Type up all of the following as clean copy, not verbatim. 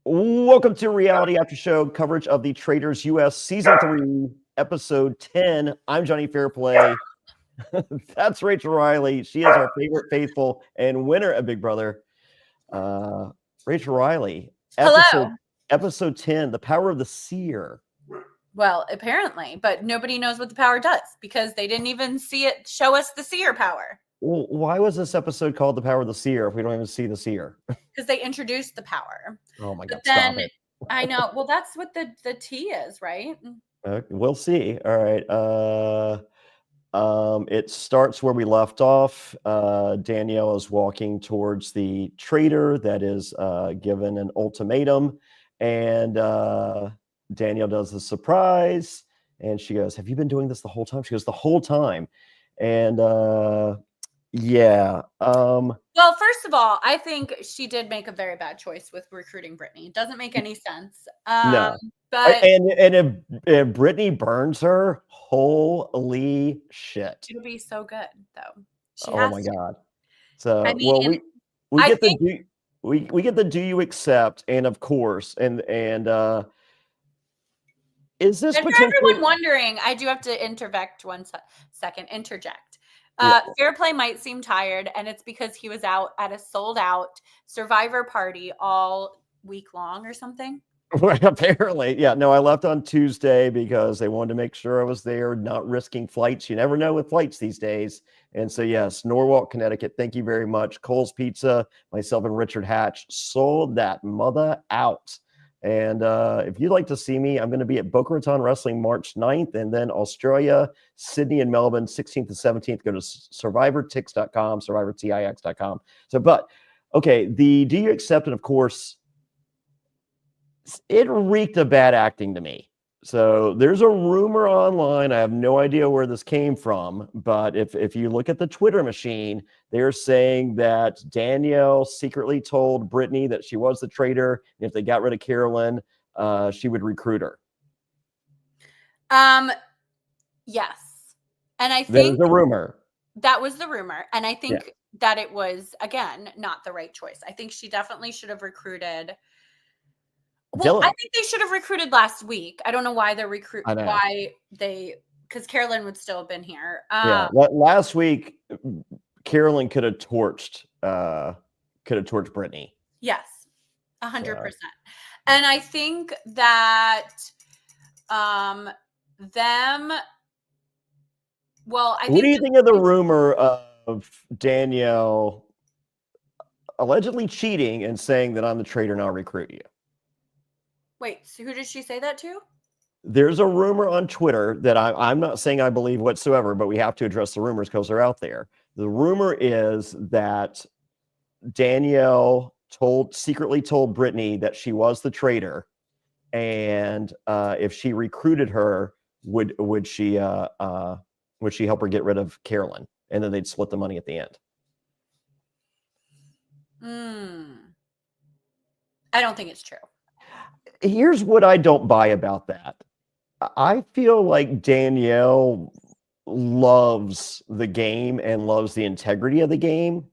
Welcome to Reality After Show coverage of the Traitors US Season 3, Episode 10. I'm Jonny Fairplay. That's Rachel Reilly. She is our favorite faithful and winner of Big Brother. Rachel Reilly, Hello. episode 10, The Power of the Seer. Well, apparently, but nobody knows what the power does because they didn't even show us the seer power. Well, why was this episode called The Power of the Seer if we don't even see the seer? Because they introduced the power. Oh my God, then, stop it. I know. Well, that's what the T is, right? We'll see. All right. It starts where we left off. Danielle is walking towards the traitor that is given an ultimatum, and Danielle does the surprise, and she goes, "Have you been doing this the whole time?" She goes, "The whole time," and yeah. Well, first of all, I think she did make a very bad choice with recruiting Brittany. It doesn't make any sense. No. But and if Brittany burns her, holy shit! It'll be so good, though. Oh my God! So I mean, well, we get the do you accept, and of course, and is this and potentially? for everyone wondering, I do have to interject interject. Fairplay might seem tired, and it's because he was out at a sold-out Survivor party all week long or something. Apparently, yeah. No, I left on Tuesday because they wanted to make sure I was there, not risking flights. You never know with flights these days. And so, yes, Norwalk, Connecticut. Thank you very much. Cole's Pizza, myself and Richard Hatch sold that mother out. And if you'd like to see me, I'm going to be at Boca Raton Wrestling March 9th, and then Australia, Sydney, and Melbourne, 16th to 17th. Go to survivortix.com, survivortix.com. So, but okay, the do you accept? And of course, it reeked of bad acting to me. So there's a rumor online. I have no idea where this came from, but if you look at the Twitter machine, they're saying that Danielle secretly told Brittany that she was the traitor. And if they got rid of Carolyn, she would recruit her. Yes. And I think that is a rumor. That was the rumor. And I think that it was, again, not the right choice. I think she definitely should have recruited. Well, Dylan. I think they should have recruited last week. I don't know why because Carolyn would still have been here. Last week, Carolyn could have torched Brittany. Yes, 100%. And I think that what do you think of the rumor of Danielle allegedly cheating and saying that I'm the traitor and I'll recruit you? Wait, so who did she say that to? There's a rumor on Twitter that I'm not saying I believe whatsoever, but we have to address the rumors because they're out there. The rumor is that Danielle secretly told Brittany that she was the traitor, and if she recruited her, would she help her get rid of Carolyn, and then they'd split the money at the end. I don't think it's true. Here's what I don't buy about that. I feel like Danielle loves the game and loves the integrity of the game.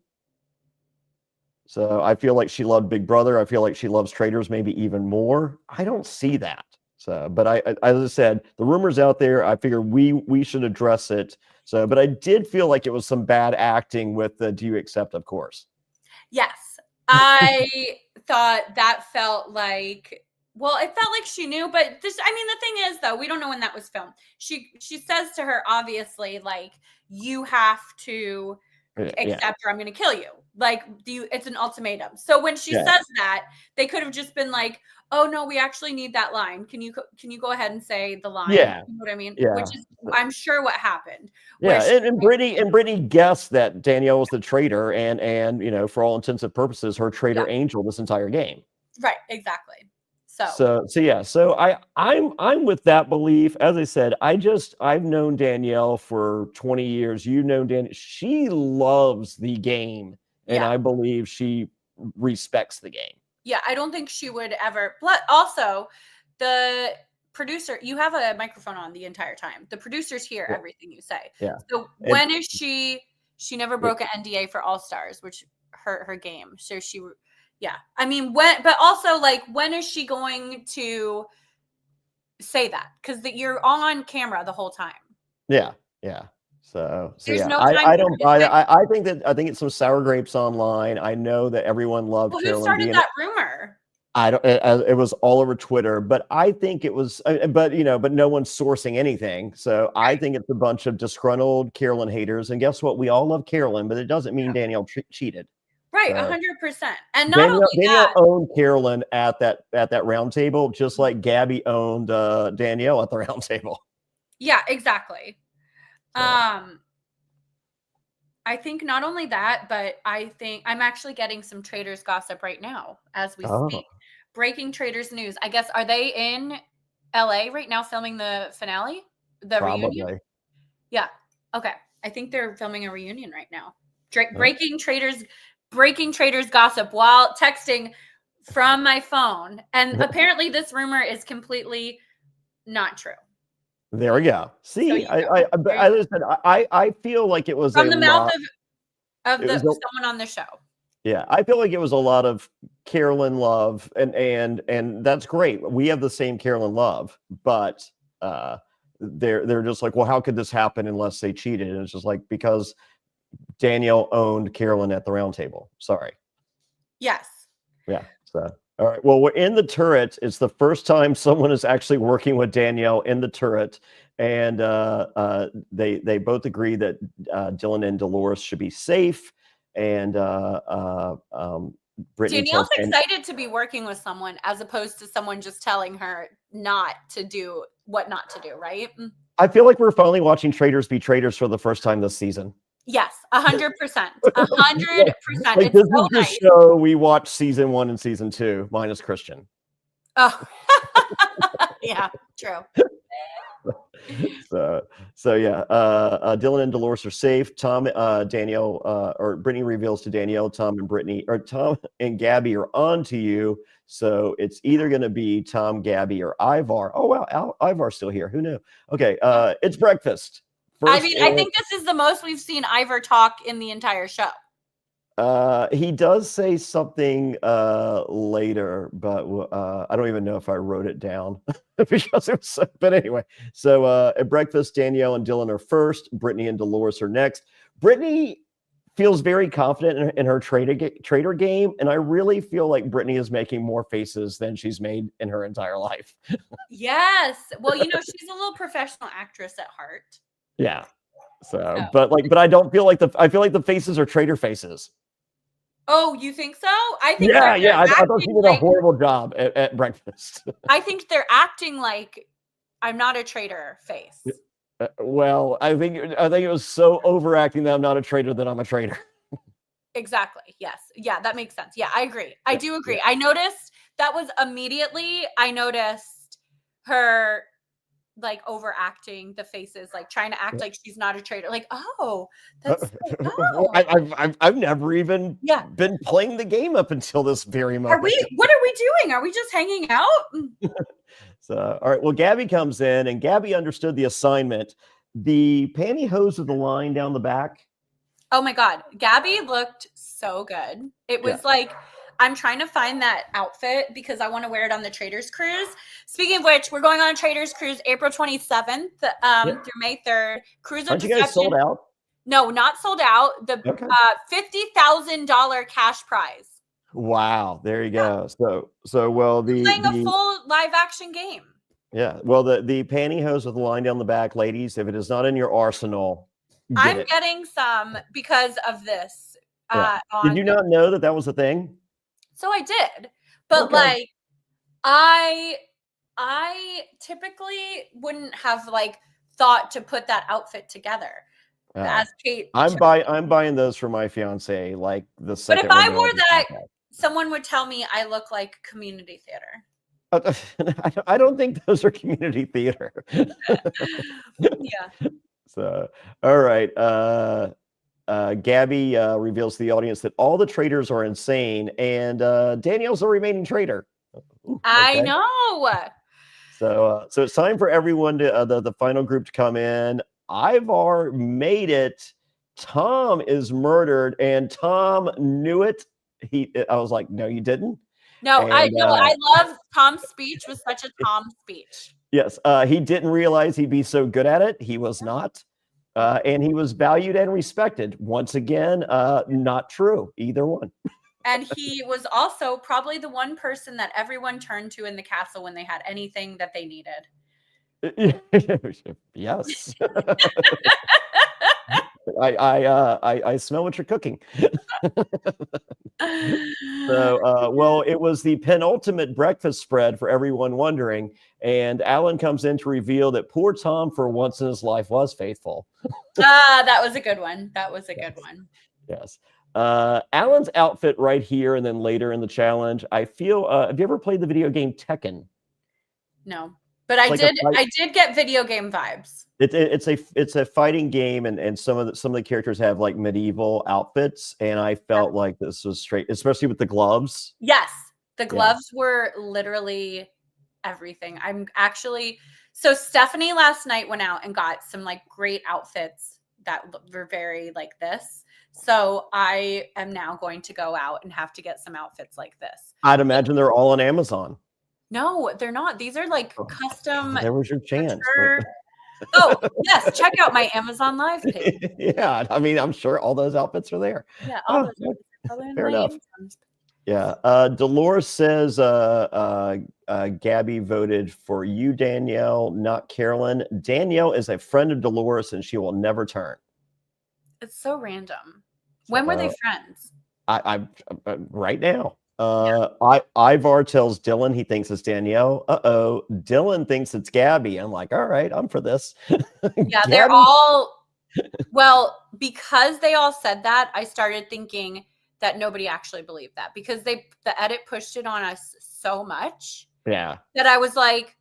So I feel like she loved Big Brother. I feel like she loves Traitors maybe even more. I don't see that. So, but as I said, the rumor's out there. I figure we should address it. So, but I did feel like it was some bad acting with the do you accept, of course. Yes. I thought that felt like, well, it felt like she knew, but the thing is, though, we don't know when that was filmed. She says to her, obviously, like, you have to accept or I'm going to kill you. Like, it's an ultimatum. So when she says that, they could have just been like, oh no, we actually need that line. Can you go ahead and say the line? Yeah. You know what I mean? Yeah. Which is, I'm sure, what happened. Yeah, and Brittany guessed that Danielle was the traitor, and for all intents and purposes, her traitor angel this entire game. Right, exactly. So I'm with that belief. As I said, I've known Danielle for 20 years. You've known Danielle. She loves the game, and I believe she respects the game. Yeah, I don't think she would ever. But also, the producer, you have a microphone on the entire time. The producers hear everything you say. Yeah. So when is she never broke an NDA for All Stars, which hurt her game. So Yeah. I mean, but also like, when is she going to say that? Because you're on camera the whole time. Yeah. Yeah. So There's yeah, no time I for don't her to buy say, that. I think it's some sour grapes online. I know that everyone loved well, who Carolyn started being. that rumor? I don't. It was all over Twitter, but I think it was. But but no one's sourcing anything. So I think it's a bunch of disgruntled Carolyn haters. And guess what? We all love Carolyn, but it doesn't mean Danielle cheated. Right, So 100%. And not only Danielle that, owned Carolyn at that round table, just like Gabby owned Danielle at the round table. yeah, exactly. So. I think not only that, but I think I'm actually getting some Traitors gossip right now as we speak. Breaking Traitors news. I guess, are they in LA right now filming the finale? The reunion? Probably. Yeah. Okay. I think they're filming a reunion right now. Breaking Traitors gossip while texting from my phone. And apparently this rumor is completely not true. There we go. See, So I feel like it was from a the mouth lot. of someone on the show. Yeah, I feel like it was a lot of Carolyn love, and that's great. We have the same Carolyn love, but they're just like, well, how could this happen unless they cheated? And it's just like, because Danielle owned Carolyn at the round table. Sorry. Yes. Yeah. So all right. Well, we're in the turret. It's the first time someone is actually working with Danielle in the turret, and they both agree that Dylan and Dolores should be safe. And Brittany Danielle's tells excited to be working with someone as opposed to someone just telling her not to do what not to do, right? I feel like we're finally watching traitors be traitors for the first time this season. Yes, 100%. 100%. Like, this is the show we watched season 1 and season 2, minus Christian. Oh, yeah, true. So yeah, Dylan and Dolores are safe. Tom, Danielle, or Brittany reveals to Danielle, Tom and Gabby are on to you. So it's either going to be Tom, Gabby, or Ivar. Oh wow, Ivar's still here. Who knew? Okay, it's breakfast. I mean, I think this is the most we've seen Ivar talk in the entire show. He does say something later, but I don't even know if I wrote it down because it was so, but anyway. So at breakfast, Danielle and Dylan are first, Brittany and Dolores are next. Brittany feels very confident in her traitor game, and I really feel like Brittany is making more faces than she's made in her entire life. Yes. Well, she's a little professional actress at heart. Yeah. So, but I don't feel like I feel like the faces are traitor faces. Oh, you think so? I think I thought she did a horrible job at breakfast. I think they're acting like I'm not a traitor face. Well, I think it was so overacting that I'm not a traitor that I'm a traitor. Exactly. Yes. Yeah, that makes sense. Yeah, I agree. I do agree. Yeah. I noticed that was immediately. I noticed her like overacting the faces, like trying to act like she's not a traitor. Like, oh, that's I've never even been playing the game up until this very moment. What are we doing? Are we just hanging out? So, all right. Well, Gabby comes in, and Gabby understood the assignment. The pantyhose with the line down the back. Oh my God. Gabby looked so good. It was like, I'm trying to find that outfit because I want to wear it on the Traitors cruise. Speaking of which, we're going on a Traitors cruise April 27th through May 3rd. Cruise Aren't you guys sold out? No, not sold out. The $50,000 cash prize. Wow, there you go. So well, playing a full live action game. Yeah, well, the pantyhose with the line down the back, ladies, if it is not in your arsenal, I'm getting some because of this. Did you not know that was a thing? So I did, but like, I typically wouldn't have like thought to put that outfit together. As Kate, I'm buying those for my fiance. Like the second. But if I wore that, someone would tell me I look like community theater. I don't think those are community theater. Yeah. So, all right. Gabby reveals to the audience that all the traitors are insane, and Danielle's the remaining traitor. Ooh, I know. So it's time for everyone to the final group to come in. Ivar made it. Tom is murdered, and Tom knew it I was like, no, you didn't. No, I And, know. I love Tom's speech. Was such a Tom speech. yes, he didn't realize he'd be so good at it. He was not. And he was valued and respected. Once again, not true, either one. And he was also probably the one person that everyone turned to in the castle when they had anything that they needed. Yes. I smell what you're cooking. So, well, it was the penultimate breakfast spread for everyone wondering, and Alan comes in to reveal that poor Tom, for once in his life, was faithful. That was a good one. That was a good one. Yes. Alan's outfit right here, and then later in the challenge, I feel. Have you ever played the video game Tekken? No, but I did get video game vibes. It's a fighting game, and some of the characters have like medieval outfits, and I felt like this was straight, especially with the gloves. Yes, the gloves were literally everything. So Stephanie last night went out and got some like great outfits that were very like this. So I am now going to go out and have to get some outfits like this. I'd imagine they're all on Amazon. No, they're not. These are like custom. There was your chance. Oh, yes. Check out my Amazon Live page. Yeah. I mean, I'm sure all those outfits are there. Yeah. All those outfits are probably fair enough. Amazon. Yeah. Dolores says Gabby voted for you, Danielle, not Carolyn. Danielle is a friend of Dolores, and she will never turn. It's so random. When were they friends? I right now. Ivar tells Dylan he thinks it's Danielle. Dylan thinks it's Gabby. I'm like, all right, I'm for this. Yeah, they're all because they all said that, I started thinking that nobody actually believed that, because the edit pushed it on us so much. Yeah. That I was like,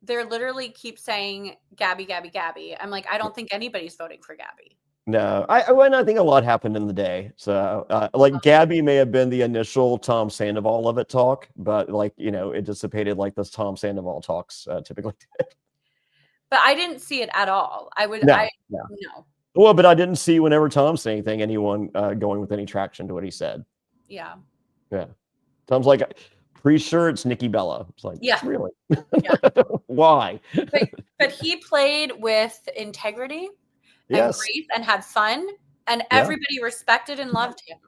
they're literally keep saying Gabby, Gabby, Gabby. I'm like, I don't think anybody's voting for Gabby. No, I think a lot happened in the day. So, like, Gabby may have been the initial Tom Sandoval of it talk, but like, it dissipated like this Tom Sandoval talks typically did. But I didn't see it at all. No. Well, but I didn't see whenever Tom said anything, anyone going with any traction to what he said. Yeah. Yeah. Tom's like, pretty sure it's Nikki Bella. It's like, yeah, really? Yeah. Why? But he played with integrity. Yes. And grace and had fun, and everybody respected and loved him.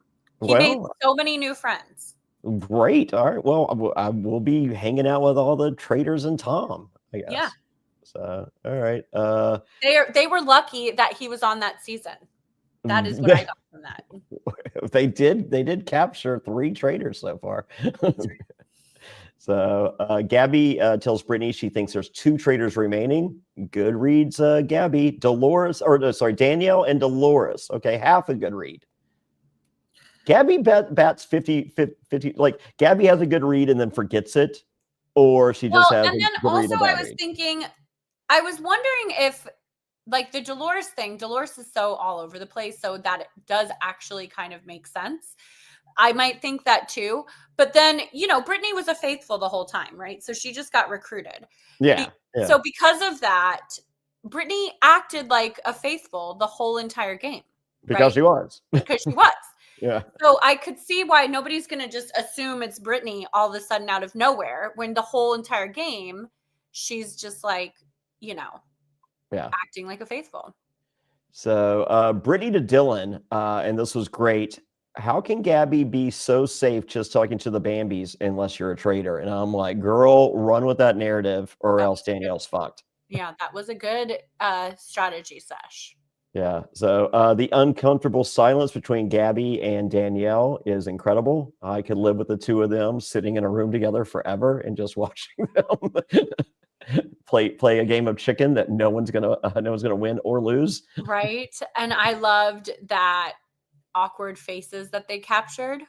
He made so many new friends. Great. All right. Well, I will be hanging out with all the traitors and Tom, I guess. Yeah. So, all right. They were lucky that he was on that season. That is what I got from that. They did capture 3 traitors so far. So Gabby tells Brittany she thinks there's 2 traitors remaining. Good reads, Gabby. Danielle and Dolores. Okay, half a good read. Gabby bats 50. Like, Gabby has a good read and then forgets it, or she just has. And then also I was thinking, I was wondering if, like, the Dolores thing, Dolores is so all over the place, so that it does actually kind of make sense. I might think that too. But then, Brittany was a faithful the whole time, right? So she just got recruited. Yeah. So because of that, Brittany acted like a faithful the whole entire game. Because she was. Because she was. Yeah. So I could see why nobody's going to just assume it's Brittany all of a sudden out of nowhere, when the whole entire game, she's just like, acting like a faithful. So Brittany to Dylan, and this was great. How can Gabby be so safe just talking to the Bambis unless you're a traitor? And I'm like, girl, run with that narrative, or else Danielle's fucked. Yeah, that was a good strategy sesh. Yeah. So the uncomfortable silence between Gabby and Danielle is incredible. I could live with the 2 of them sitting in a room together forever and just watching them play a game of chicken that no one's gonna win or lose. Right. And I loved that awkward faces that they captured.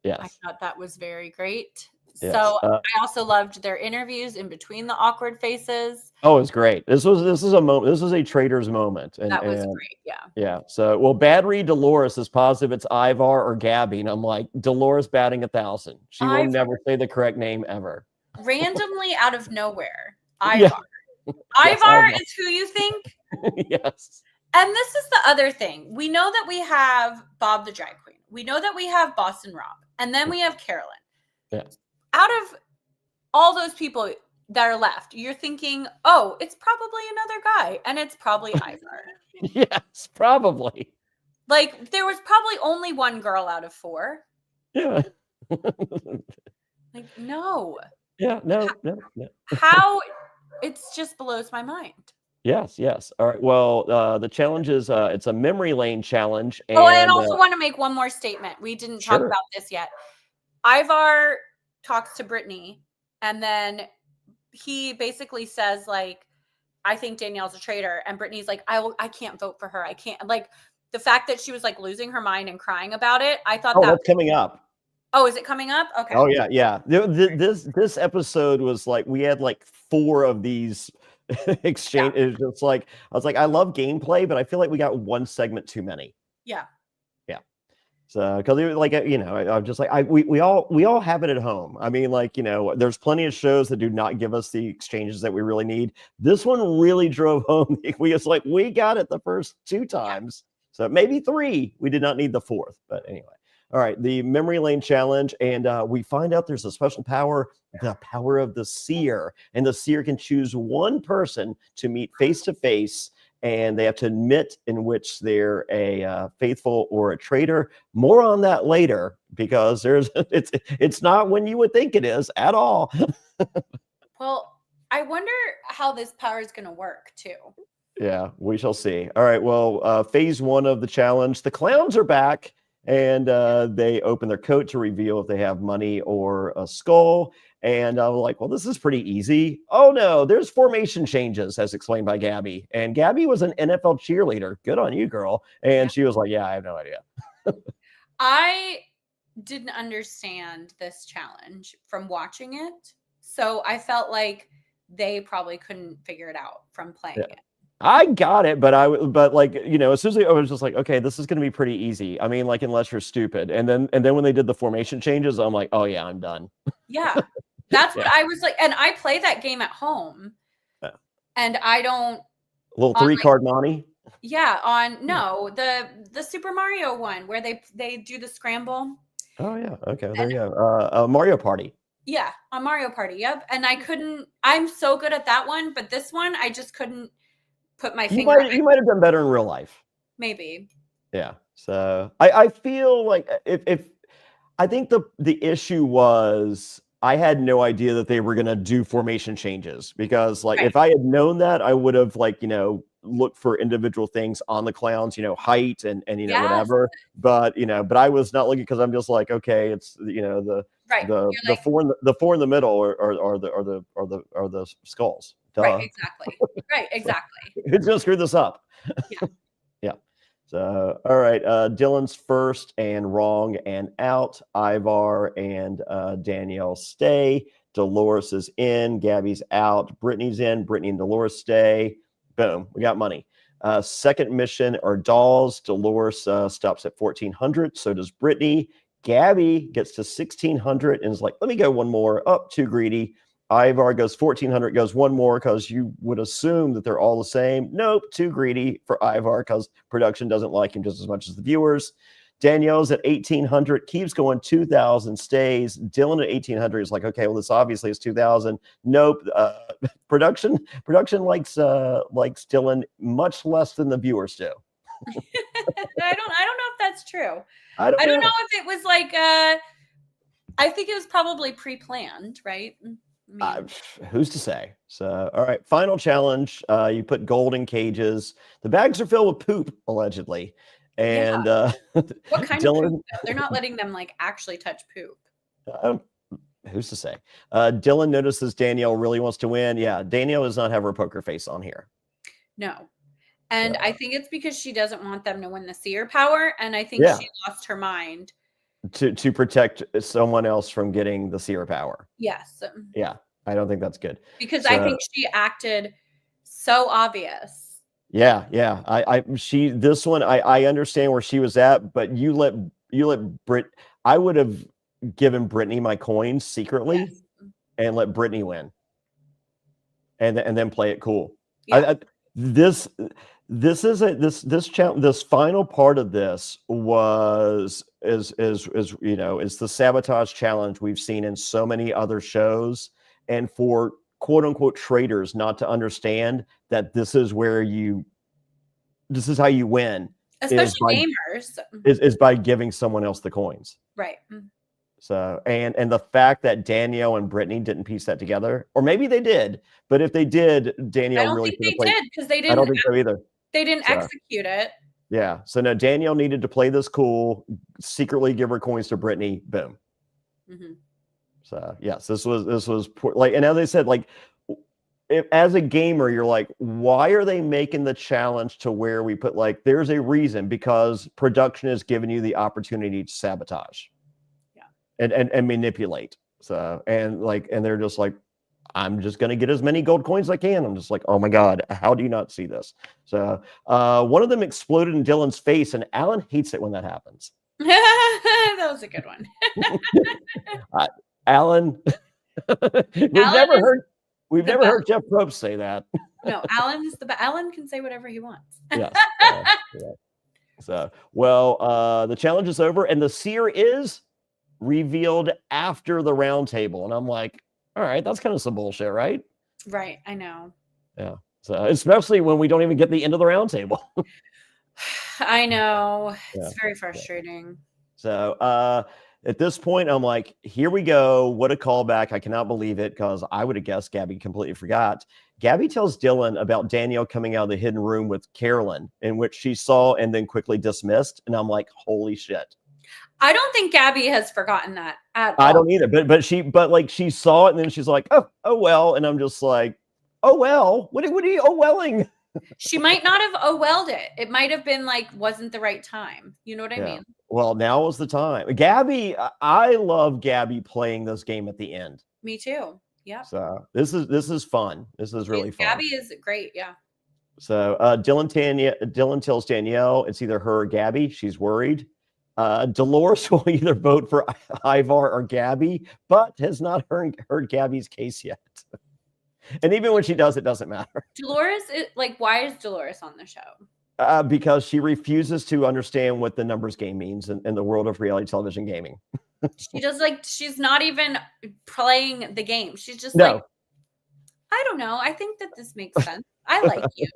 Yes. I thought that was very great. Yes. So I also loved their interviews in between the awkward faces. Oh, it was great. This is a moment. This was a traitor's moment. And that was great. Yeah. Yeah. So, well, bad read Dolores is positive it's Ivar or Gabby. And I'm like, Dolores batting 1,000. She will never say the correct name ever. Randomly out of nowhere. Ivar. Ivar is who you think? Yes. And this is the other thing. We know that we have Bob the drag queen. we know that we have Boston Rob, and then we have Carolyn. Yeah. Out of all those people that are left, you're thinking, oh, it's probably another guy, and it's probably Ivar. Yes, probably. Like, there was probably only one girl out of 4. Yeah. Like, no. Yeah, no. How? It just blows my mind. Yes. All right. Well, the challenge is it's a memory lane challenge. And, oh, I also want to make one more statement. We didn't talk sure. about this yet. Ivar talks to Brittany, and then he basically says, like, I think Danielle's a traitor. And Brittany's like, I can't vote for her. I can't. Like, the fact that she was like losing her mind and crying about it, I thought that's coming up. Oh, is it coming up? Okay. Oh, yeah. This episode was like, we had like 4 of these exchanges. Yeah. It's like, I was like, I love gameplay, but I feel like we got one segment too many. Yeah. So, because like, I'm just like, we all have it at home. I mean, like, there's plenty of shows that do not give us the exchanges that we really need. This one really drove home. We got it the first 2 times. So maybe 3. We did not need the 4th. But anyway. All right. The memory lane challenge. And we find out there's a special power, the power of the seer. And the seer can choose one person to meet face to face. And they have to admit in which they're a faithful or a traitor. More on that later, because it's not when you would think it is at all. Well, I wonder how this power is going to work too. Yeah, we shall see. All right. Well, phase 1 of the challenge, the clowns are back, and they open their coat to reveal if they have money or a skull. And I'm like, well, this is pretty easy. Oh, no, there's formation changes, as explained by Gabby. And Gabby was an NFL cheerleader. Good on you, girl. And she was like, yeah, I have no idea. I didn't understand this challenge from watching it. So I felt like they probably couldn't figure it out from playing it. I got it, but like, as soon as I was just like, okay, this is going to be pretty easy. I mean, like, unless you're stupid. And then when they did the formation changes, I'm like, oh yeah, I'm done. Yeah. That's what I was like. And I play that game at home. Yeah. And I don't. Little 3-card money. Yeah. The Super Mario one where they do the scramble. Oh yeah. Okay. There you go. Mario Party. Yeah. On Mario Party. Yep. And I'm so good at that one, but this one, I just couldn't put my finger. You might have done better in real life. Maybe. Yeah. So I feel like if I think the issue was I had no idea that they were going to do formation changes, because like if I had known that, I would have looked for individual things on the clowns, height and whatever. But I was not looking, because I'm just like, okay, it's the 4 in the middle are the skulls. Duh. Right, exactly. Who's gonna screw this up? Yeah. So, all right. Dylan's first and wrong and out. Ivar and Danielle stay. Dolores is in. Gabby's out. Brittany's in. Brittany and Dolores stay. Boom. We got money. Second mission are dolls. Dolores stops at 1,400. So does Brittany. Gabby gets to 1,600 and is like, let me go one more. Up, too greedy. Ivar goes 1,400, goes one more, because you would assume that they're all the same. Nope, too greedy for Ivar, because production doesn't like him just as much as the viewers. Danielle's at 1,800, keeps going 2,000, stays. Dylan at 1,800 is like, okay, well, this obviously is 2,000. Nope. Production likes Dylan much less than the viewers do. I don't know if that's true. I don't know if it was like I think it was probably pre-planned, right? Who's to say? So, all right, final challenge. You put gold in cages. The bags are filled with poop, allegedly. And what kind of poop? They're not letting them actually touch poop. Who's to say? Dylan notices Danielle really wants to win. Yeah, Danielle does not have her poker face on here. No. And I think it's because she doesn't want them to win the seer power. And I think she lost her mind. To protect someone else from getting the seer power. Yes. Yeah, I don't think that's good. Because I think she acted so obvious. Yeah. This one, I understand where she was at, but you let I would have given Brittany my coins secretly and let Brittany win. And then play it cool. Yeah. This is this final part of this is is the sabotage challenge we've seen in so many other shows, and for quote unquote traitors not to understand that this is how you win is Especially by gamers. is by giving someone else the coins. Right. So and the fact that Danielle and Brittany didn't piece that together, or maybe they did, but if they did, I Danielle don't really think should have they played. did because they I don't didn't think so either. So execute it. yeah, so no, Danielle needed to play this cool, secretly give her coins to Brittany. Boom. Mhm. So yes, this was like, and as I said, like, if, as a gamer, you're like, why are they making the challenge to where we put like, there's a reason, because production has given you the opportunity to sabotage, Yeah. and manipulate. So and they're just like, I'm just going to get as many gold coins as I can. I'm just like, oh my God, how do you not see this? So one of them exploded in Dylan's face, and Alan hates it when that happens. That was a good one. Alan, we've never heard Jeff Probst say that. No, Alan is Alan can say whatever he wants. Yes. Yeah. So, well, the challenge is over, and the seer is revealed after the round table. And I'm like, all right, that's kind of some bullshit, right? Right, I know. Yeah. So, especially when we don't even get the end of the round table. I know. Yeah. It's very frustrating. So, at this point, I'm like, here we go. What a callback. I cannot believe it, because I would have guessed Gabby completely forgot. Gabby tells Dylan about Danielle coming out of the hidden room with Carolyn, in which she saw and then quickly dismissed. And I'm like, holy shit. I don't think Gabby has forgotten that at all. I don't either. But she saw it, and then she's like, oh well. And I'm just like, oh well. What are you welling? She might not have welled it. It might have been like, wasn't the right time. You know what I mean? Well, now is the time. Gabby, I love Gabby playing this game at the end. Me too. Yeah. So this is fun. This is really fun. Gabby is great. Yeah. So Dylan tells Danielle it's either her or Gabby. She's worried. Dolores will either vote for Ivar or Gabby, but has not heard Gabby's case yet. And even when she does, it doesn't matter. Dolores, why is Dolores on the show? Because she refuses to understand what the numbers game means in the world of reality television gaming. She's not even playing the game. She's just no. I don't know. I think that this makes sense. I like you.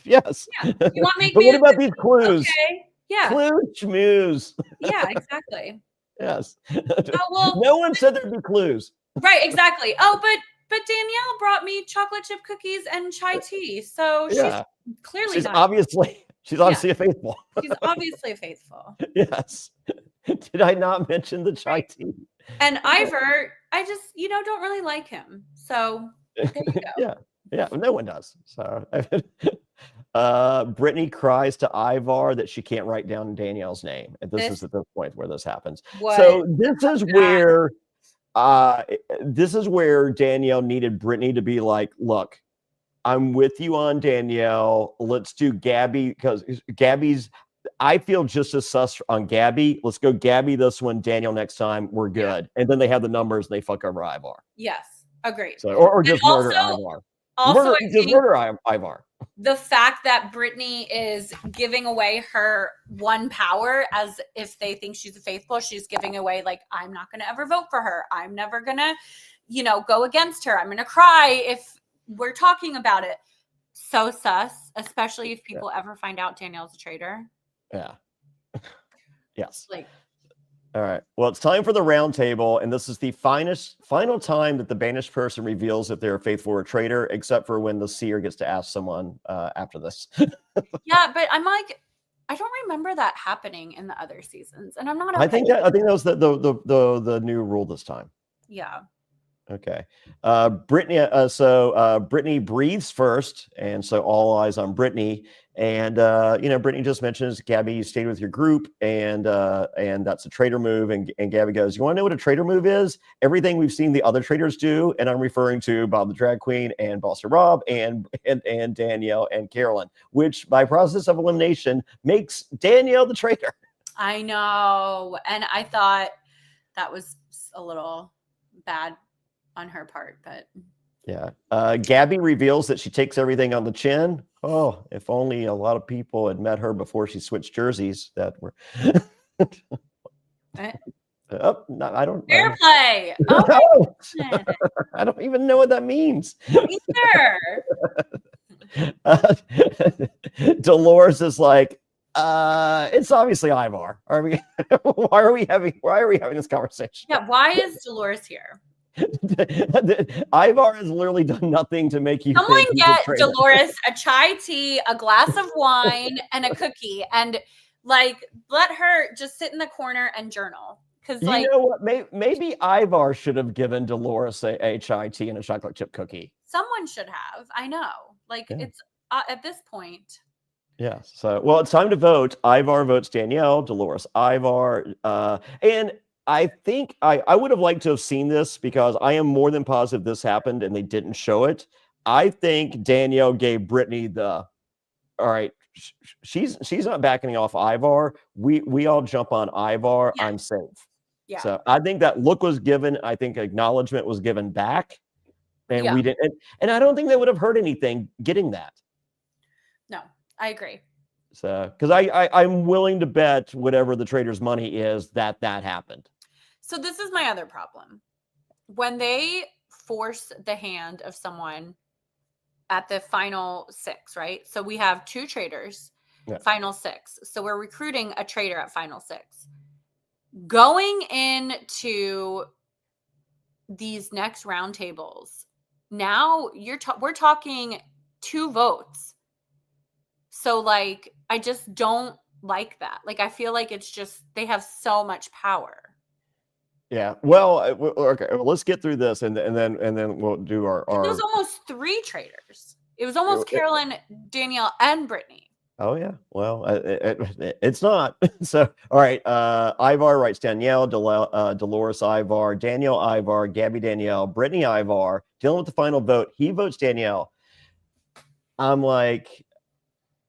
Yes. Yeah. You want to make but what about these clues? Okay. Yeah. Clue schmooze. Yeah, exactly. Yes. Oh, well, no one said there'd be clues. Right, exactly. Oh, but Danielle brought me chocolate chip cookies and chai tea. So she's clearly she's obviously a faithful. She's obviously faithful. Yes. Did I not mention the chai tea? And Ivar, I just, don't really like him. So there you go. Yeah, no one does. So Brittany cries to Ivar that she can't write down Danielle's name. And this is at this point where this happens. So this is where Danielle needed Brittany to be like, look, I'm with you on Danielle. Let's do Gabby, because Gabby's, I feel just as sus on Gabby. Let's go Gabby this one, Danielle next time. We're good. And then they have the numbers and they fuck over Ivar. Yes, agreed. So, or just murder Ivar. Murder Ivar. The fact that Brittany is giving away her one power as if they think she's a faithful, she's giving away I'm not going to ever vote for her. I'm never going to, go against her. I'm going to cry if we're talking about it. So sus, especially if people ever find out Danielle's a traitor. Yeah. Yes. All right. Well, it's time for the round table, and this is the final time that the banished person reveals if they're a faithful or traitor, except for when the seer gets to ask someone after this. Yeah, but I'm like, I don't remember that happening in the other seasons, and I'm not. Okay. I think that was the new rule this time. Yeah. Okay. Brittany. Brittany breathes first, and so all eyes on Brittany. And Brittany just mentions, Gabby, you stayed with your group, and that's a traitor move. And Gabby goes, you want to know what a traitor move is? Everything we've seen the other traitors do, and I'm referring to Bob the Drag Queen and Bossa Rob and Danielle and Carolyn, which by process of elimination makes Danielle the traitor. I know, and I thought that was a little bad on her part, but Yeah. Gabby reveals that she takes everything on the chin. Oh, if only a lot of people had met her before she switched jerseys that were. Oh, no, I don't. Fair play. Oh my goodness. I don't even know what that means. Either. Uh, Dolores is like, it's obviously Ivar. Are we? Why are we having this conversation? Yeah. Why is Dolores here? Ivar has literally done nothing to make you Someone think he's a get traitor. Dolores a chai tea, a glass of wine, and a cookie, and like let her just sit in the corner and journal. Because You know what? Maybe Ivar should have given Dolores a chai tea and a chocolate chip cookie. someone should have. I know. Like Yeah. it's at this point. Yes. So, well, it's time to vote. Ivar votes Danielle, Dolores Ivar. And I think I would have liked to have seen this because I am more than positive this happened and they didn't show it. I think Danielle gave Brittany the, all right, she's not backing off Ivar. We all jump on Ivar. Yeah. I'm safe. Yeah. So I think that look was given. I think acknowledgement was given back. And Yeah. we didn't. And I don't think they would have heard anything getting that. No, I agree. So, because I'm willing to bet whatever the trader's money is that happened. So this is my other problem. When they force the hand of someone at the final 6, right? So we have 2 traders, Yeah. final 6. So we're recruiting a trader at final 6. Going into these next roundtables, now we're talking 2 votes. So like I just don't like that. Like I feel like it's just they have so much power. Yeah. Well, okay. Well, let's get through this, and then we'll do our. It was almost 3 traders. It was almost Carolyn, Danielle, and Brittany. Oh yeah. Well, it's not. So all right. Ivar writes Danielle, Dolores Ivar, Danielle Ivar, Gabby Danielle, Brittany Ivar. Dealing with the final vote, he votes Danielle. I'm like,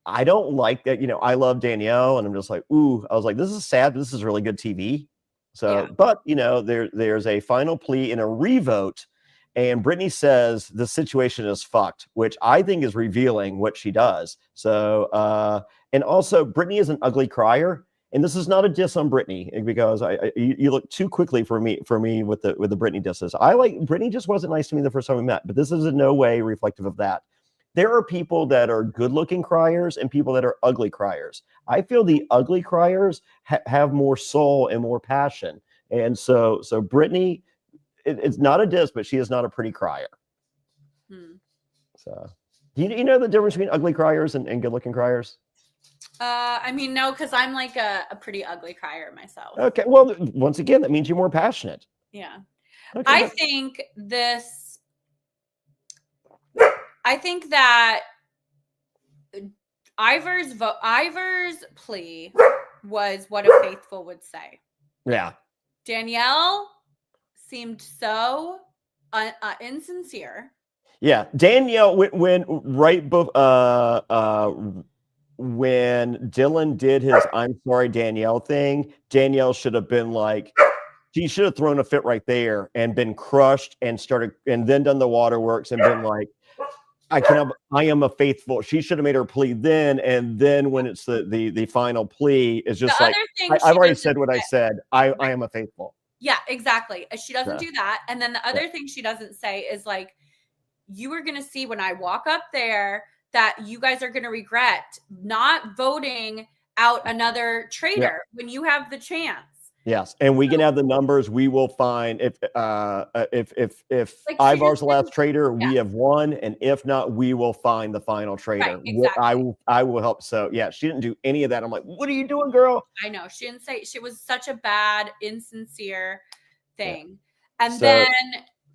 I don't like that. You know, I love Danielle, and I'm just like, ooh. I was like, this is sad, but this is really good TV. So, Yeah. but you know, there's a final plea in a revote, and Brittany says the situation is fucked, which I think is revealing what she does. So, and also Brittany is an ugly crier, and this is not a diss on Brittany because you look too quickly for me with the Brittany disses. I like Brittany just wasn't nice to me the first time we met, but this is in no way reflective of that. There are people that are good-looking criers and people that are ugly criers. I feel the ugly criers have more soul and more passion. And so Brittany, it's not a diss, but she is not a pretty crier. So, you know the difference between ugly criers and good-looking criers? I mean, no, because I'm like a pretty ugly crier myself. Okay. Well, once again, that means you're more passionate. Yeah. Okay, I think that Ivar's plea was what a faithful would say. Yeah. Danielle seemed so insincere. Yeah, Danielle when Dylan did his "I'm sorry, Danielle" thing, Danielle should have been like, she should have thrown a fit right there and been crushed and then done the waterworks and been like, I am a faithful. She should have made her plea then, and then when it's the final plea, is just like, I've already said what I said. I am a faithful. Yeah, exactly. She doesn't do that. And then the other thing she doesn't say is like, you are going to see when I walk up there that you guys are going to regret not voting out another traitor when you have the chance. Yes, and we can have the numbers. We will find if like Ivar's the last traitor, we have won, and if not, we will find the final traitor. Right, exactly. I will help. So yeah, she didn't do any of that. I'm like, what are you doing, girl? I know she didn't say. She was such a bad, insincere thing. And then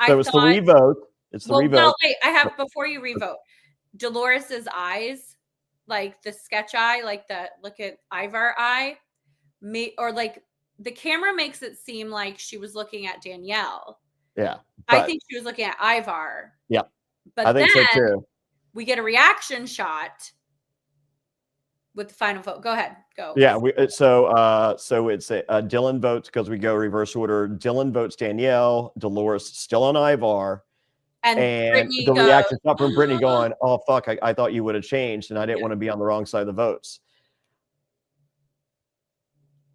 it's the revote. It's the revote. No, wait. I have before you revote. Dolores's eyes, like the sketch eye, like the look at Ivar eye, or like. The camera makes it seem like she was looking at Danielle. Yeah. I think she was looking at Ivar. Yeah. But I think so too. We get a reaction shot with the final vote. Go ahead. Go. Yeah. So it's Dylan votes because we go reverse order. Dylan votes Danielle. Dolores still on Ivar. And Brittany the goes, reaction shot from Brittany going, "Oh fuck, I thought you would have changed, and I didn't want to be on the wrong side of the votes."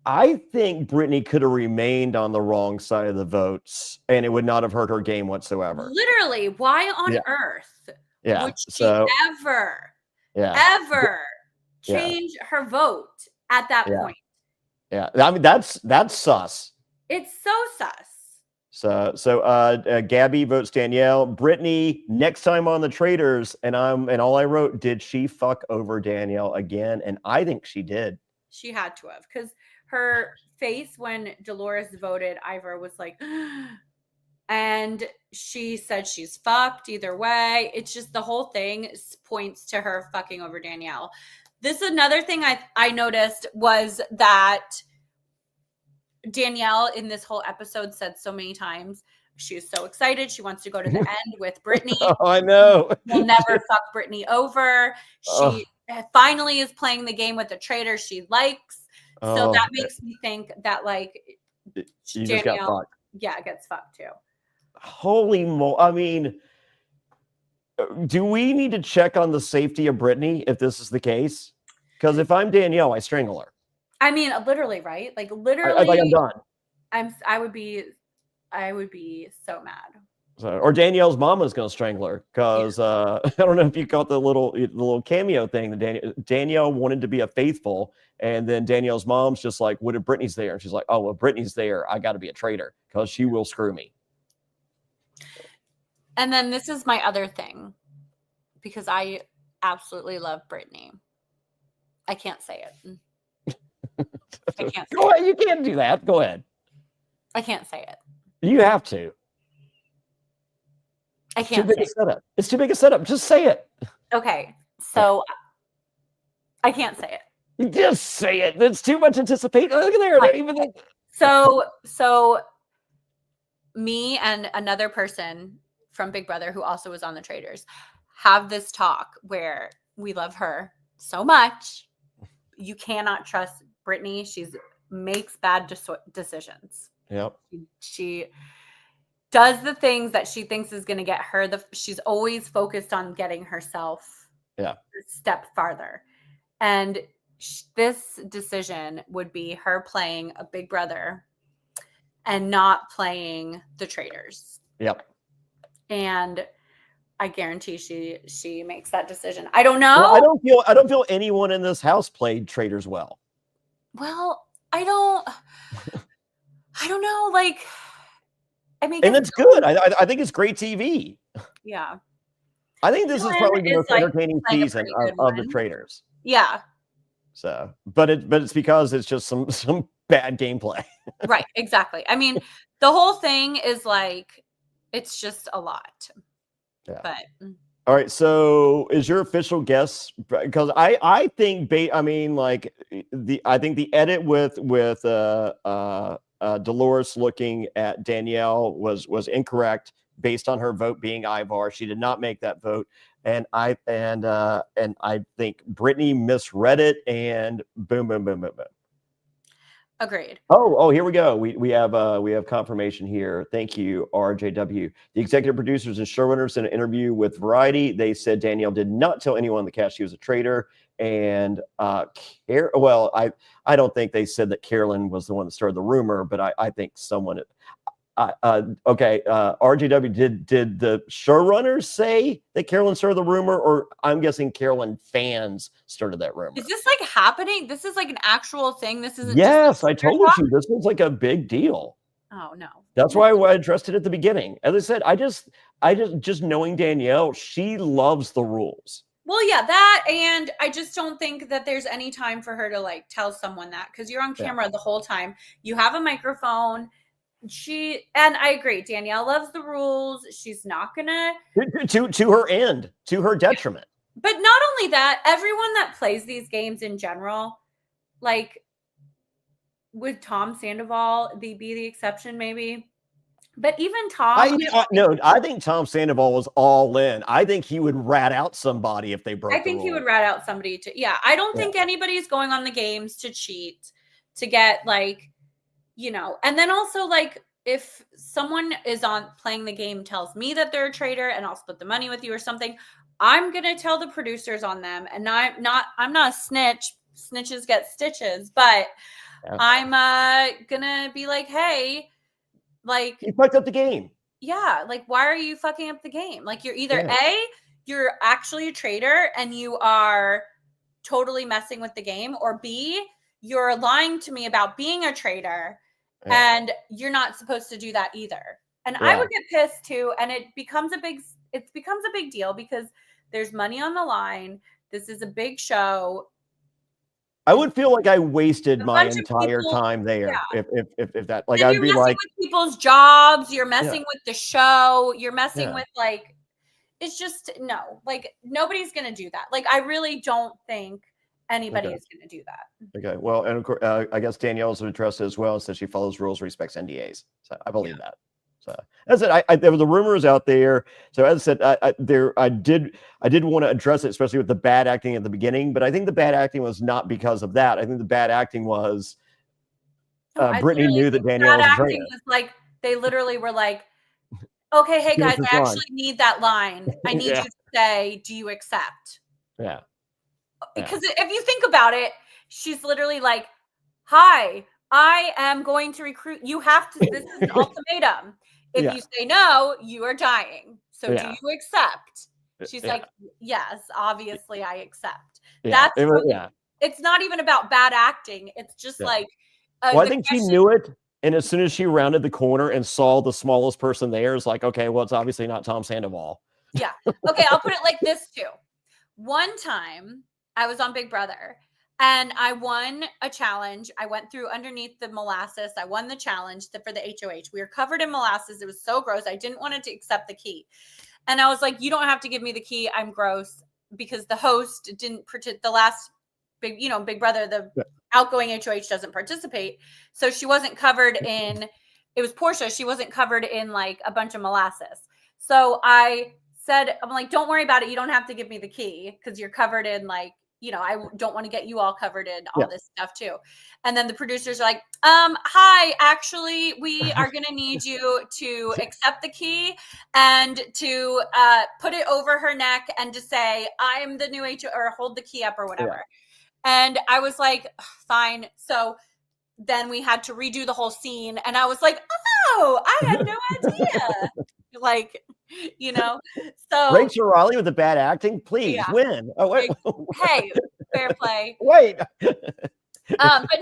I think Brittany could have remained on the wrong side of the votes, and it would not have hurt her game whatsoever. literally, why on Yeah. earth Yeah. would she So ever, yeah. ever Yeah. change her vote at that Yeah. point? Yeah. I mean, that's sus. It's so sus. So Gabby votes Danielle. Brittany next time on the Traitors, and all I wrote, did she fuck over Danielle again? And I think she did. She had to have, because her face when Dolores voted Ivor was like, and she said she's fucked either way. It's just the whole thing points to her fucking over Danielle. This is another thing I noticed was that Danielle in this whole episode said so many times she is so excited. She wants to go to the end with Brittany. Oh, I know. Will never fuck Brittany over. She finally is playing the game with the traitor she likes. So that makes me think that like you Danielle, just got fucked. Yeah, gets fucked too. Holy mo! I mean, do we need to check on the safety of Brittany if this is the case? Because if I'm Danielle, I strangle her. I mean, literally, right? Like literally, I'm done. I would be so mad. So, or Danielle's mama's going to strangle her because I don't know if you caught the little cameo thing that Danielle wanted to be a faithful, and then Danielle's mom's just like, "What if Brittany's there?" And she's like, "Oh well, Brittany's there. I got to be a traitor because she will screw me." And then this is my other thing, because I absolutely love Brittany. I can't say it. I can't. Go ahead. You can't do that. Go ahead. I can't say it. You have to. I can't. It's too big a setup. It's too big a setup. Just say it. Okay, so I can't say it. You just say it. It's too much anticipation. Look at there. Even like... So me and another person from Big Brother who also was on the Traitors have this talk where we love her so much. You cannot trust Brittany. She makes bad decisions. Yep. She does the things that she thinks is going to get her. She's always focused on getting herself a step farther. And this decision would be her playing a Big Brother and not playing the Traitors. Yep. And I guarantee she makes that decision. I don't know. Well, I don't feel anyone in this house played Traitors well. Well, I don't know. Like, I mean, and it's good. I think it's great TV. Yeah. I think this is probably the most entertaining season of the Traitors. Yeah. So, but it's because it's just some bad gameplay. Right. Exactly. I mean, the whole thing is like, it's just a lot. Yeah. But all right. So, is your official guess? Because I think I think the edit with Dolores looking at Danielle was incorrect based on her vote being Ivar. She did not make that vote, and I think Brittany misread it, and boom. Agreed. Oh, here we go. We have confirmation here. Thank you, RJW. The executive producers and showrunners in an interview with Variety, they said Danielle did not tell anyone in the cast she was a traitor. And I don't think they said that Carolyn was the one that started the rumor, but I think someone. RJW, did the showrunners say that Carolyn started the rumor, or I'm guessing Carolyn fans started that rumor? Is this like happening? This is like an actual thing. This isn't. Yes, I told you this was like a big deal. Oh no. That's why I addressed it at the beginning. As I said, I just knowing Danielle, she loves the rules. Well, yeah, that, and I just don't think that there's any time for her to like tell someone that, because you're on camera the whole time. You have a microphone. And I agree, Danielle loves the rules. She's not gonna to her end, to her detriment. But not only that, everyone that plays these games in general, like with Tom Sandoval, they be the exception maybe. But even Tom, I think Tom Sandoval was all in. I think he would rat out somebody if they broke. I think he would rat out somebody to. Yeah, I don't think anybody's going on the games to cheat, to get like, and then also like if someone is on playing the game, tells me that they're a traitor, and I'll split the money with you or something, I'm gonna tell the producers on them. And I'm not a snitch. Snitches get stitches, but Yeah. I'm gonna be like, hey, like, You fucked up the game. yeah, like, why are you fucking up the game? Like, you're either Yeah. you're actually a traitor and you are totally messing with the game, or B, you're lying to me about being a traitor, Yeah. and you're not supposed to do that either. And I Yeah. would get pissed too, and it becomes a big deal because there's money on the line. This is a big show. I would feel like I wasted A my bunch of entire people, time there yeah. if that, like, Then I'd you're be messing like, with people's jobs, you're yeah, messing with the show, you're messing yeah, with, like, it's just no, like, nobody's gonna do that. Like, I really don't think anybody okay, is gonna do that. okay. Well, and of course, I guess Danielle's addressed it as well, and says she follows rules, respects NDAs. So I Yeah. believe that. So as I said, there were the rumors out there. So as I said, I did want to address it, especially with the bad acting at the beginning. But I think the bad acting was not because of that. I think the bad acting was No, I Brittany literally knew that think Danielle bad was a acting traitor. was like, they literally were like, okay, hey Give us guys, this I line. actually need that line. I need Yeah, you to say, do you accept? yeah, yeah, Because if you think about it, she's literally like, hi, I am going to recruit. You have to, this is an ultimatum. If yeah, you say no, you are dying. So do yeah, you accept? She's yeah, like, yes, obviously I accept. yeah. That's It was, so yeah, it's not even about bad acting. It's just yeah. like Well, I the think she question. knew it. And as soon as she rounded the corner and saw the smallest person there, it's like, okay, well, it's obviously not Tom Sandoval. Yeah. Okay, I'll put it like this too. One time I was on Big Brother and I won a challenge. I went through underneath the molasses. I won the challenge for the HOH. We were covered in molasses. It was so gross. I didn't want it to accept the key. And I was like, you don't have to give me the key. I'm gross, because the host didn't the last Big Brother, the Yeah. outgoing HOH doesn't participate. So she wasn't covered in, it was Portia. She wasn't covered in like a bunch of molasses. So I'm like, don't worry about it. You don't have to give me the key because you're covered in like, I don't want to get you all covered in all Yeah. this stuff too. And then the producers are like, hi, actually, we are going to need you to accept the key and to put it over her neck and to say, I'm the new HO, or hold the key up or whatever. Yeah. And I was like, fine. So then we had to redo the whole scene. And I was like, oh, I had no idea. Like, so Rachel Reilly with the bad acting, please yeah. win. Oh, wait. Hey, fair play. Wait. But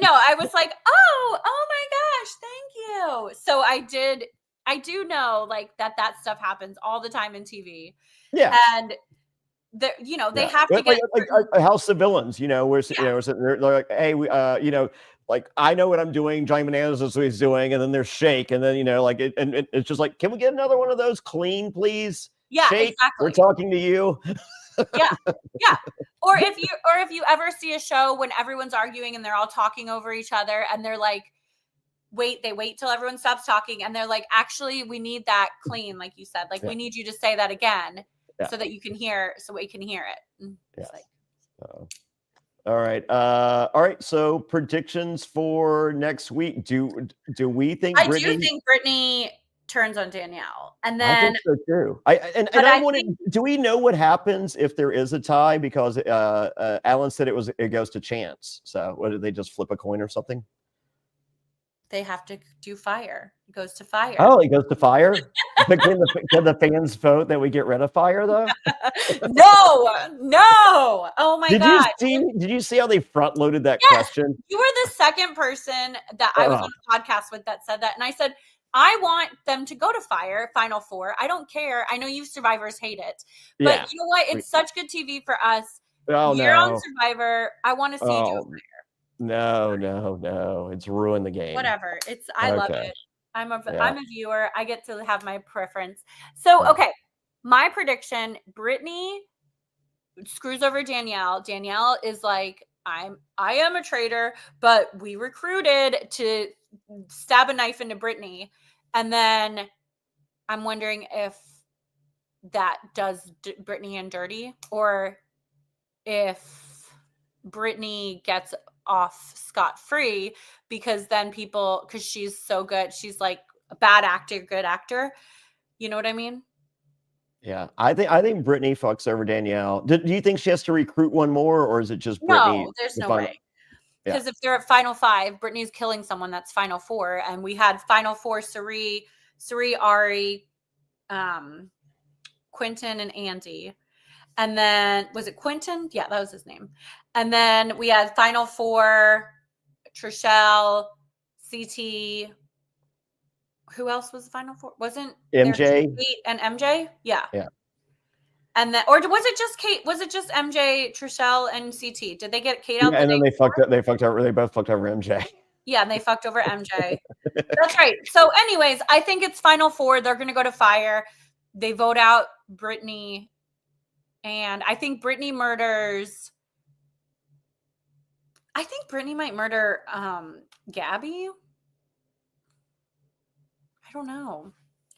no, I was like, oh my gosh, thank you. So I do know like that stuff happens all the time in TV. Yeah. And they have to get like a House of Villains, where they're like, hey, we, like, I know what I'm doing. Johnny Bananas is what he's doing, and then there's Shake, and then like it's just like, can we get another one of those clean, please? Yeah, Shake, exactly. we're talking to you. Yeah. Or if you ever see a show when everyone's arguing and they're all talking over each other and they're like, they wait till everyone stops talking and they're like, actually, we need that clean, like you said. Like, we need you to say that again so that you can hear, so we can hear it. Yeah. Like, all right. So predictions for next week. Do we think I do think Brittany turns on Danielle, and then I think so too. Do we know what happens if there is a tie? Because Alan said it goes to chance. So what, did they just flip a coin or something? They have to do fire. It goes to fire. Oh, it goes to fire. But can the fans vote that we get rid of fire though? No. Oh my God. Did you see how they front loaded that question? You were the second person that I was on a podcast with that said that. And I said, I want them to go to fire, Final Four. I don't care. I know you Survivors hate it. But you know what? It's such good TV for us. Oh, You're on Survivor. I want to see you do fire. No. It's ruined the game. Whatever. I love it. I'm a viewer. I get to have my preference. So, okay. My prediction, Brittany screws over Danielle. Danielle is like, I am a traitor, but we recruited to stab a knife into Brittany. And then I'm wondering if that does Brittany in dirty, or if Brittany gets off scot-free, because then because she's so good, she's like a bad actor, good actor. You know what I mean? Yeah, I think Brittany fucks over Danielle. Do you think she has to recruit one more, or is it just Brittany? No, there's the no final- way. Because if they're at final 5, Brittany's killing someone. That's final 4, and we had final 4: Suri, Ari, Quentin, and Andy. And then was it Quentin? Yeah, that was his name. And then we had final 4: Trishelle, CT. Who else was the final 4? Wasn't MJ there Kate and MJ? Yeah. Yeah. And then, or was it just Kate? Was it just MJ, Trishelle, and CT? Did they get Kate out? and then they fucked up. They both fucked over MJ. Yeah, and they fucked over MJ. That's right. So, anyways, I think it's final 4. They're going to go to fire. They vote out Brittany, and I think Brittany murders. I think Brittany might murder Gabby. I don't know.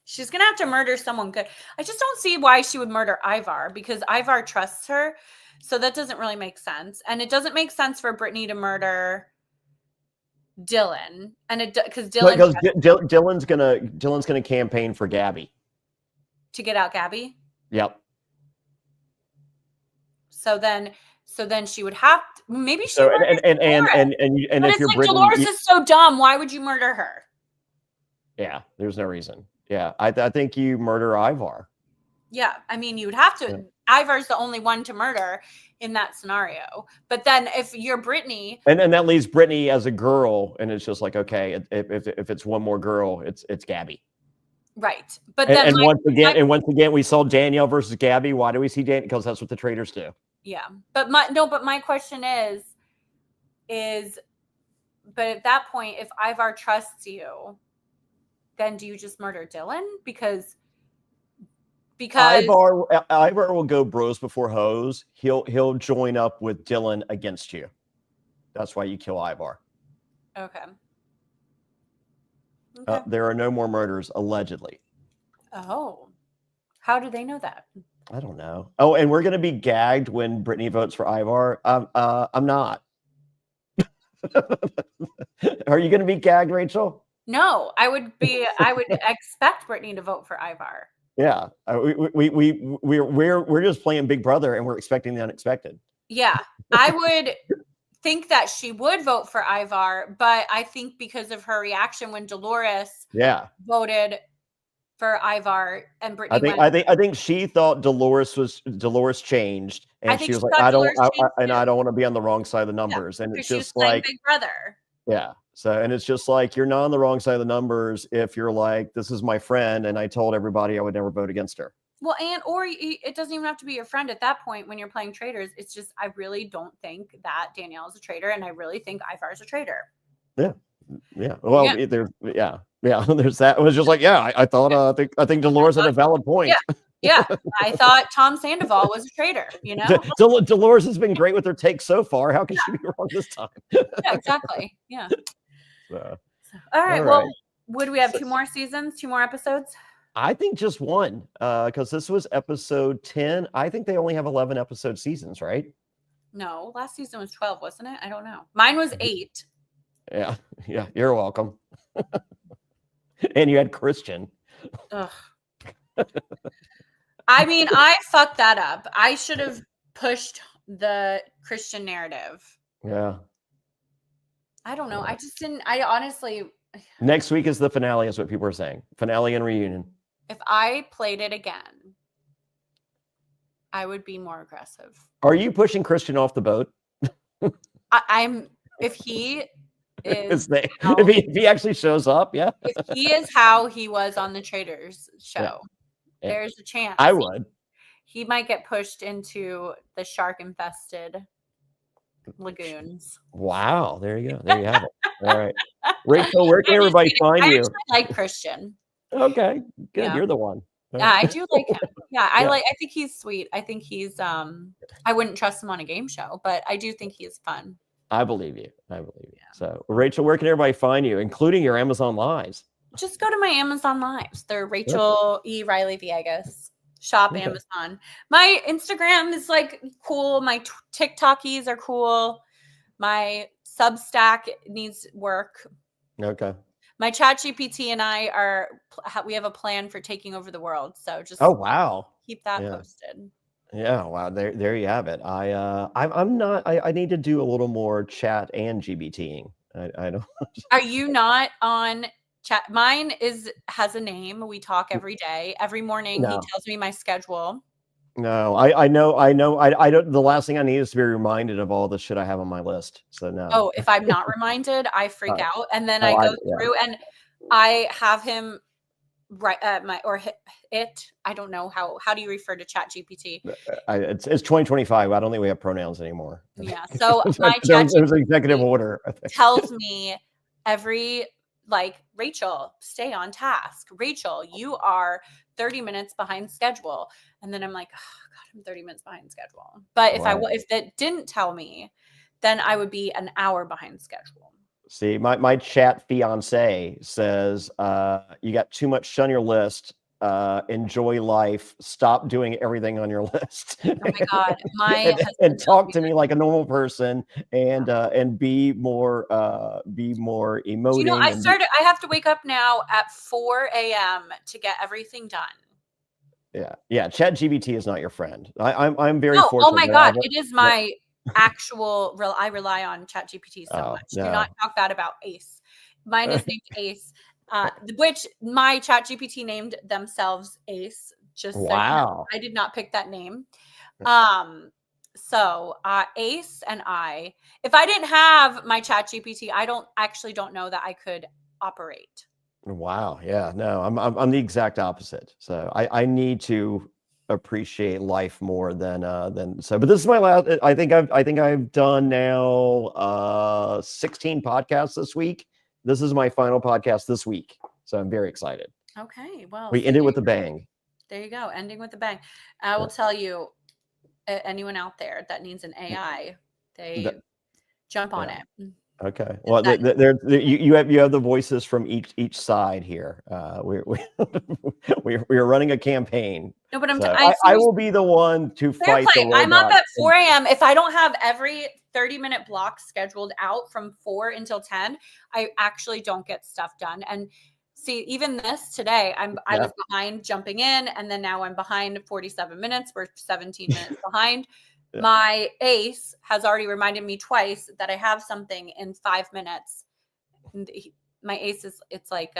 She's going to have to murder someone good. I just don't see why she would murder Ivar, because Ivar trusts her. So that doesn't really make sense. And it doesn't make sense for Brittany to murder Dylan. And because Dylan's gonna campaign for Gabby to get out Gabby. Yep. So then she would have to, maybe she So murders and but if you're like Brittany, Dolores is so dumb, why would you murder her? Yeah, there's no reason. Yeah, I think you murder Ivar. Yeah, I mean, you would have to. Yeah. Ivar's the only one to murder in that scenario. But then if you're Brittany, and then that leaves Brittany as a girl, and it's just like, okay, if it's one more girl, it's Gabby. Right. But then once again, we saw Danielle versus Gabby. Why do we see Danielle? Because that's what the traitors do. Yeah. But my question is, but at that point, if Ivar trusts you, then do you just murder Dylan? Because Ivar will go bros before hoes. He'll join up with Dylan against you. That's why you kill Ivar. Okay. There are no more murders, allegedly. Oh. How do they know that? I don't know. Oh, and we're going to be gagged when Brittany votes for Ivar. I'm not. Are you going to be gagged, Rachel? No, I would expect Brittany to vote for Ivar. Yeah, we're just playing Big Brother, and we're expecting the unexpected. Yeah, I would think that she would vote for Ivar, but I think because of her reaction when Dolores voted for Ivar and Brittany, I think she thought Dolores changed, and she was like, I don't want to be on the wrong side of the numbers, and it's just like Big Brother. Yeah. So, and it's just like, you're not on the wrong side of the numbers if you're like, this is my friend, and I told everybody I would never vote against her. Well, or it doesn't even have to be your friend at that point when you're playing traitors. It's just, I really don't think that Danielle is a traitor, and I really think Ivar is a traitor. Yeah. Yeah. Well, there's that. It was just like, I thought, I think Dolores had a valid point. Yeah. I thought Tom Sandoval was a traitor, you know? Dolores has been great with her takes so far. How can she be wrong this time? Yeah, exactly. Yeah. All right. Well, would we have 2 more seasons, 2 more episodes? I think just one, because this was episode 10. I think they only have 11 episode seasons, right? No, last season was 12, wasn't it? I don't know. Mine was 8. Yeah. You're welcome. And you had Christian. Ugh. I mean, I fucked that up. I should have pushed the Christian narrative. Yeah. I don't know. I just didn't. I honestly. Next week is the finale, is what people are saying. Finale and reunion. If I played it again, I would be more aggressive. Are you pushing Christian off the boat? I'm. If he is. If he actually shows up, yeah. If he is how he was on the Traitors show, there's a chance. I would. He might get pushed into the shark-infested lagoons. Wow. There you go. There you have it. All right. Rachel, where can everybody find you? I like Christian. Okay. Good. Yeah. You're the one. Yeah, I do like him. Yeah, I think he's sweet. I think he's I wouldn't trust him on a game show, but I do think he's fun. I believe you. Yeah. So, Rachel, where can everybody find you, including your Amazon Lives? Just go to my Amazon Lives. They're Rachel E. Reilly Villegas. Shop Amazon. My Instagram is like cool. My TikTokies are cool. My Substack needs work. Okay. My chat GPT and I we have a plan for taking over the world. So just Oh, wow. keep that Yeah. posted. Yeah, wow. There you have it. I'm not. I need to do a little more chat and GBTing. I don't. Are you not on chat? Mine has a name. We talk every day. Every morning he No, tells me my schedule. no. I know. I don't. The last thing I need is to be reminded of all the shit I have on my list. So no. Oh, if I'm not reminded, I freak out. And then I Oh, go yeah. through and I have him right it. I don't know how do you refer to chat GPT? It's 2025. I don't think we have pronouns anymore. Yeah. So my There chat was an executive GPT order. I think. tells me every Rachel, stay on task. Rachel, you are 30 minutes behind schedule. And then I'm like, oh God, I'm 30 minutes behind schedule. But Wow. if that didn't tell me, then I would be an hour behind schedule. See, my chat fiance says, you got too much on your list. Enjoy life. Stop doing everything on your list. Oh my God. My and, husband and tells talk me to me like a normal person and be more emoting. I have to wake up now at 4 a.m. to get everything done. Yeah. Chat GBT is not your friend. I'm very No, fortunate. oh my God. It is my actual I rely on chat GPT so much. No. Do not talk bad about Ace. Mine is named Ace, which my chat GPT named themselves Ace. Just so you know, I did not pick that name. So Ace and if I didn't have my chat GPT, I don't know that I could operate. Wow. Yeah. No, I'm the exact opposite. So I need to appreciate life more than so. But this is my last. I think I've done now 16 podcasts this week. This is my final podcast this week, so I'm very excited. Okay. Well, We ended with a bang. There you go. Ending with a bang. I will tell you, anyone out there that needs an AI, they jump on it. Okay. Well, you have the voices from each side here. We're running a campaign. No, but I will be the one to fight the robot. I'm up at 4 a.m. If I don't have every 30-minute block scheduled out from 4 until 10, I actually don't get stuff done. And see, even this today, I was behind jumping in, and then now I'm behind 47 minutes. We're 17 minutes behind. My Ace has already reminded me twice that I have something in 5 minutes. And my Ace it's like,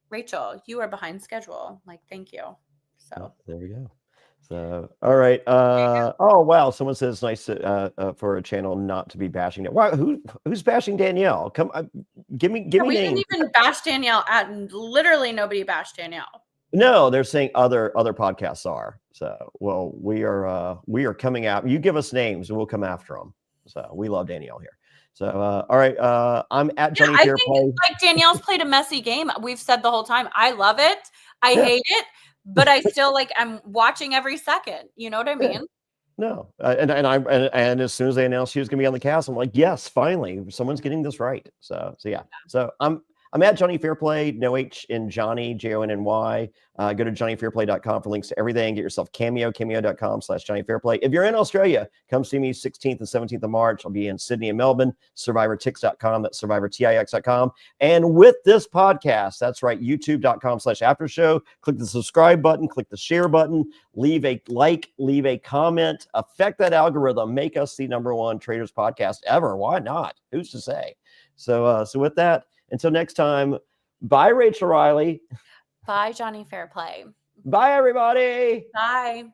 Rachel, you are behind schedule. Like, thank you. So there we go. So, all right. Oh, wow. Someone says it's nice for a channel not to be bashing. Wow. Who's bashing Danielle? Come, give me we names. didn't even bash Danielle. Literally nobody bashed Danielle. No, they're saying other podcasts are. So, well, we are coming out. You give us names and we'll come after them. So we love Danielle here. So, all right. I'm at Jonny Fairplay. Think, like, Danielle's played a messy game. We've said the whole time. I love it. I hate it, but I still I'm watching every second. You know what I mean? No, and as soon as they announced she was going to be on the cast, I'm like, yes, finally, someone's getting this right. So yeah. So I'm at Jonny Fairplay, no H in Johnny, Jonny. Go to JonnyFairplay.com for links to everything. Get yourself cameo.com/Jonny Fairplay. If you're in Australia, come see me 16th and 17th of March. I'll be in Sydney and Melbourne, SurvivorTix.com, that's SurvivorTix.com. And with this podcast, that's right, YouTube.com/aftershow. Click the subscribe button, click the share button, leave a like, leave a comment, affect that algorithm, make us the #1 Traitors podcast ever. Why not? Who's to say? So with that, until next time, bye, Rachel Reilly. Bye, Jonny Fairplay. Bye, everybody. Bye.